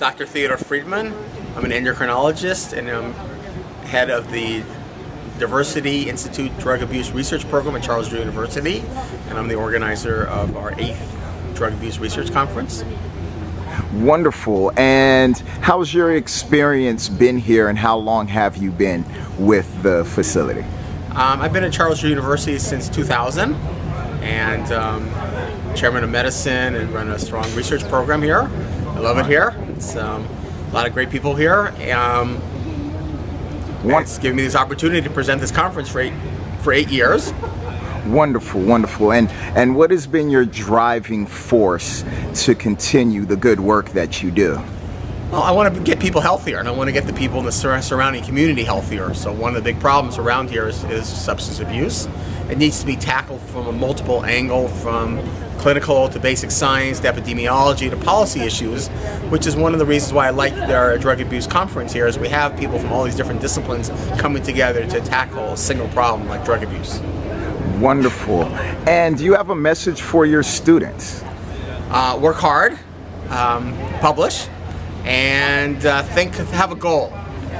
Dr. Theodore Friedman. I'm an endocrinologist and I'm head of the Diversity Institute Drug Abuse Research Program at Charles Drew University, and I'm the organizer of our 8th Drug Abuse Research Conference. Wonderful. And how's your experience been here, and how long have you been with the facility? I've been at Charles Drew University since 2000 and chairman of medicine and run a strong research program here. I love it here. It's a lot of great people here. It's given me this opportunity to present this conference for eight years. Wonderful, wonderful. And what has been your driving force to continue the good work that you do? Well, I want to get people healthier, and I want to get the people in the surrounding community healthier. So one of the big problems around here is substance abuse. It needs to be tackled from a multiple angle, from clinical to basic science to epidemiology to policy issues, which is one of the reasons why I like our drug abuse conference here, is we have people from all these different disciplines coming together to tackle a single problem like drug abuse. Wonderful. And do you have a message for your students? Work hard, publish, and have a goal.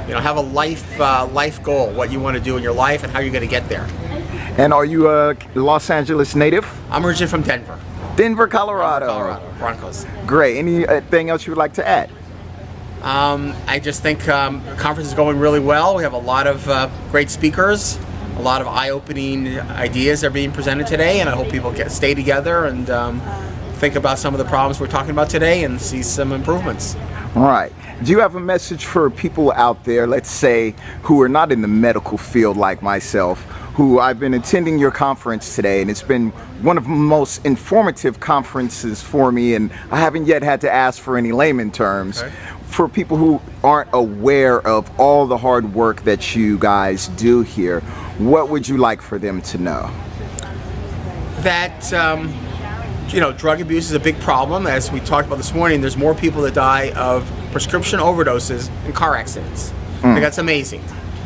You know, have a life goal, what you want to do in your life and how you're going to get there. And are you a Los Angeles native? I'm originally from Denver. Denver, Colorado. Colorado, Broncos. Great. Anything else you would like to add? I just think the conference is going really well. We have a lot of great speakers, a lot of eye-opening ideas are being presented today, and I hope people stay together and think about some of the problems we're talking about today and see some improvements. All right. Do you have a message for people out there, let's say, who are not in the medical field like myself, who I've been attending your conference today, and it's been one of the most informative conferences for me, and I haven't yet had to ask for any layman terms. Okay. For people who aren't aware of all the hard work that you guys do here, what would you like for them to know? That drug abuse is a big problem. As we talked about this morning, there's more people that die of prescription overdoses in car accidents. I think that's amazing.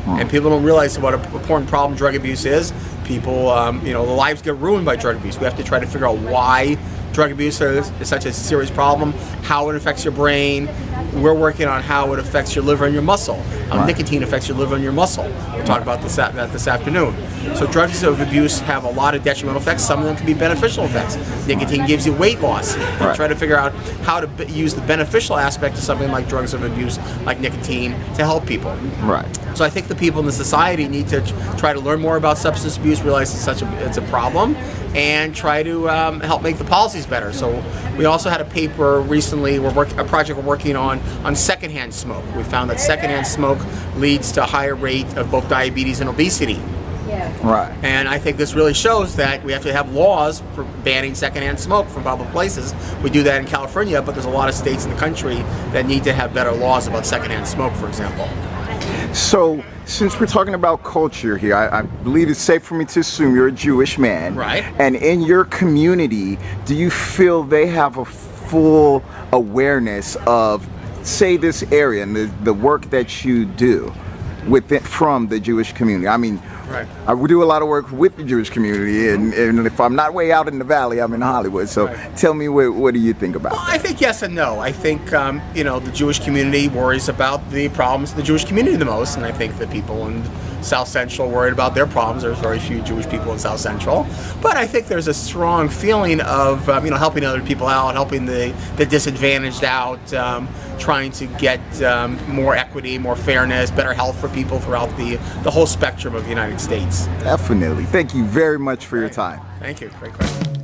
And people don't realize what an important problem drug abuse is. People, the lives get ruined by drug abuse. We have to try to figure out why drug abuse is such a serious problem, how it affects your brain. We're working on how it affects your liver and your muscle. How nicotine affects your liver and your muscle. We'll talk about this afternoon. So drugs of abuse have a lot of detrimental effects. Some of them can be beneficial effects. Nicotine gives you weight loss. Try to figure out how to use the beneficial aspect of something like drugs of abuse, like nicotine, to help people. Right. So I think the people in the society need to try to learn more about substance abuse, realize it's a problem, and try to help make the policies better. So we also had a paper recently, a project we're working on secondhand smoke. We found that secondhand smoke leads to a higher rate of both diabetes and obesity. Right. And I think this really shows that we have to have laws for banning secondhand smoke from public places. We do that in California, but there's a lot of states in the country that need to have better laws about secondhand smoke, for example. So, since we're talking about culture here, I believe it's safe for me to assume you're a Jewish man. Right. And in your community, do you feel they have a full awareness of, say, this area and the work that you do from the Jewish community? I mean, we do a lot of work with the Jewish community, and if I'm not way out in the valley, I'm in Hollywood. So tell me, what do you think about that? I think yes and no. I think, the Jewish community worries about the problems of the Jewish community the most, and I think the people in South Central worried about their problems. There's very few Jewish people in South Central. But I think there's a strong feeling of, helping other people out, helping the disadvantaged out, trying to get more equity, more fairness, better health for people throughout the whole spectrum of the United States. Definitely. Thank you very much for your time. Thank you. Great question.